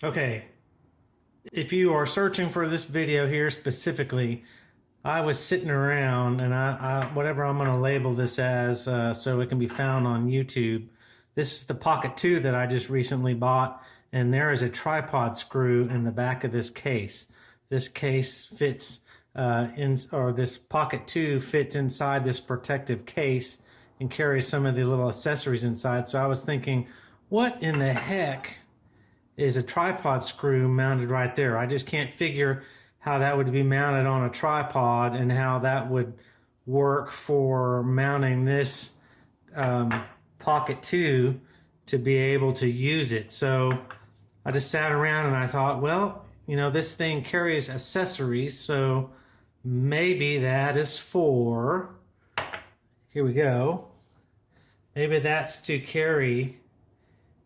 Okay, if you are searching for this video here specifically, I was sitting around and whatever I'm going to label this as so it can be found on YouTube. This is the Pocket 2 that I just recently bought, and there is a tripod screw in the back of this case. This case fits this Pocket 2 fits inside this protective case and carries some of the little accessories inside. So I was thinking, what in the heck is a tripod screw mounted right there? I just can't figure how that would be mounted on a tripod and how that would work for mounting this Pocket 2 to be able to use it. So I just sat around and I thought, well, you know, this thing carries accessories, so maybe that is for, here we go, maybe that's to carry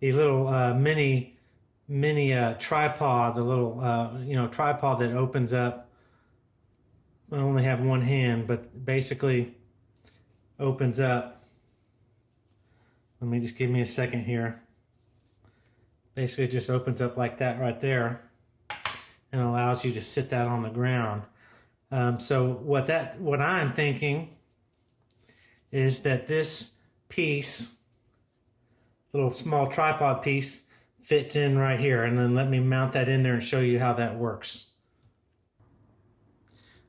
a little mini tripod, the little tripod that opens up. I only have one hand, but basically opens up. Let me just give me a second here. Basically just opens up like that right there and allows you to sit that on the ground. So what I'm thinking is that this piece, little small tripod piece, fits in right here, and then let me mount that in there and show you how that works.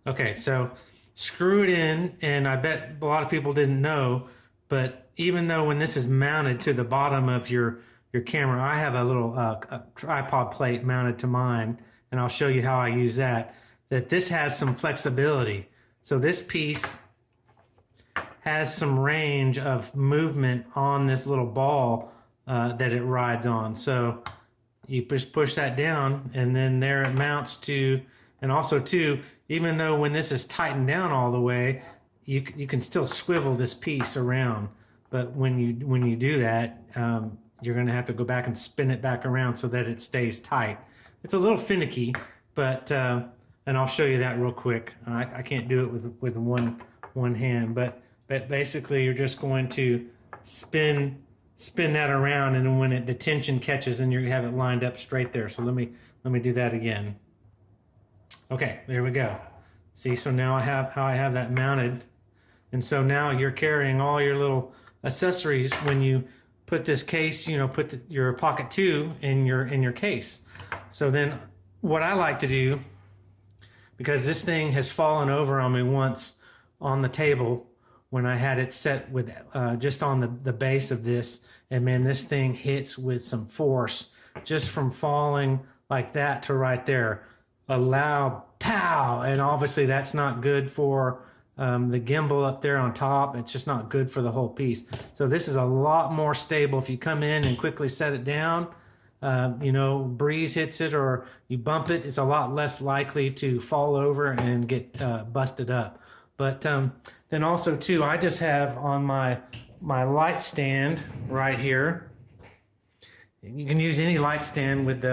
Okay, so screw it in, and I bet a lot of people didn't know, but even though when this is mounted to the bottom of your camera, I have a little a tripod plate mounted to mine, and I'll show you how I use that this has some flexibility. So this piece has some range of movement on this little ball that it rides on. So you just push that down, and then there it mounts to. And also too, even though when this is tightened down all the way, you can still swivel this piece around. But when you do that, you're going to have to go back and spin it back around so that it stays tight. It's a little finicky, but and I'll show you that real quick. I can't do it with one hand, but basically you're just going to spin that around, and when the tension catches, and you have it lined up straight there. So let me do that again. Okay, there we go. See, so now I have that mounted, and so now you're carrying all your little accessories when you put this case, put your Pocket 2 in your case. So then what I like to do, because this thing has fallen over on me once on the table when I had it set with just on the base of this, and man, this thing hits with some force just from falling like that to right there. A loud pow, and obviously that's not good for the gimbal up there on top. It's just not good for the whole piece. So this is a lot more stable. If you come in and quickly set it down, breeze hits it or you bump it, it's a lot less likely to fall over and get busted up. But then also too, I just have on my light stand right here. You can use any light stand with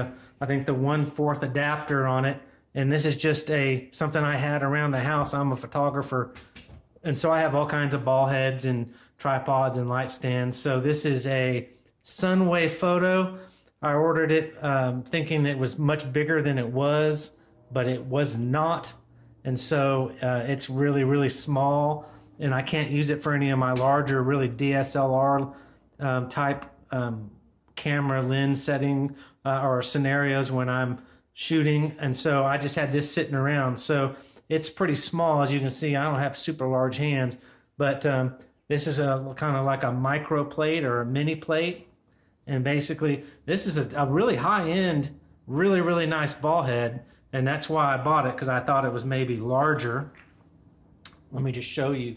I think the 1/4 adapter on it. And this is just something I had around the house. I'm a photographer, and so I have all kinds of ball heads and tripods and light stands. So this is a Sunway Photo. I ordered it thinking it was much bigger than it was, but it was not. And so it's really, really small, and I can't use it for any of my larger, really DSLR type camera lens setting or scenarios when I'm shooting. And so I just had this sitting around. So it's pretty small. As you can see, I don't have super large hands, but this is a kind of like a micro plate or a mini plate. And basically this is a really high end, really, really nice ball head. And that's why I bought it, because I thought it was maybe larger. Let me just show you.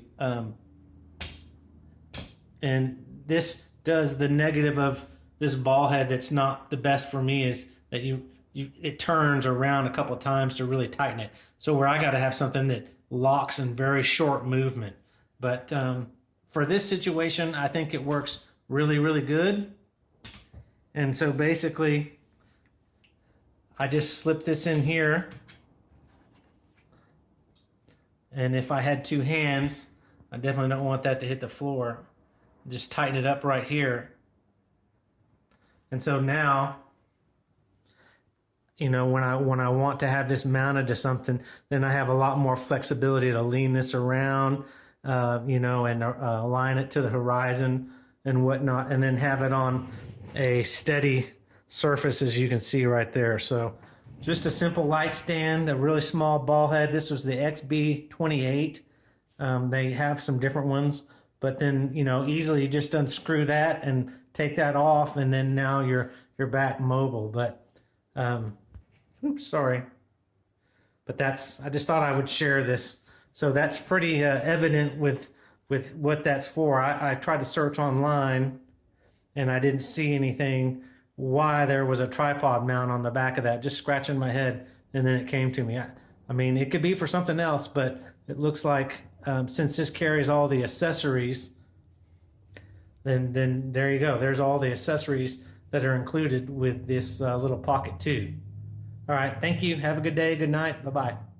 And this does the negative of this ball head that's not the best for me, is that it turns around a couple of times to really tighten it. So where I got to have something that locks in very short movement. But for this situation, I think it works really, really good. And so basically, I just slip this in here. And if I had two hands, I definitely don't want that to hit the floor. Just tighten it up right here. And so now you know, when I want to have this mounted to something, then I have a lot more flexibility to lean this around, you know, and align it to the horizon and whatnot, and then have it on a steady surface, as you can see right there. So just a simple light stand, a really small ball head. This was the XB28. They have some different ones, but then, you know, easily just unscrew that and take that off, and then now you're back mobile. But oops, sorry. But I just thought I would share this. So that's pretty evident with what that's for. I tried to search online and I didn't see anything why there was a tripod mount on the back of that, just scratching my head, and then it came to me. I mean, it could be for something else, but it looks like since this carries all the accessories, then there you go. There's all the accessories that are included with this little Pocket 2. All right, thank you. Have a good day. Good night. Bye-bye.